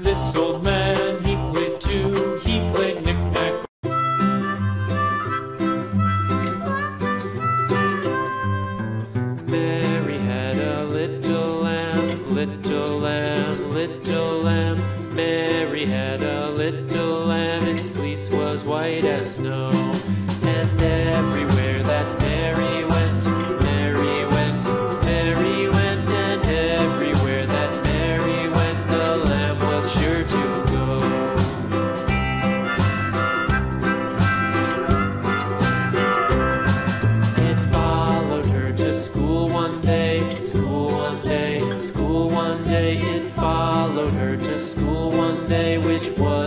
This old man, he played too. He played knick-knack. Mary had a little lamb, little lamb, little lamb. Mary had a little lamb, its fleece was white as snow. And everywhere that Mary went, Mary went, Mary went. And everywhere that Mary went, the lamb was sure to go. It followed her to school one day, school one day, school one day. It followed her to school one day, which was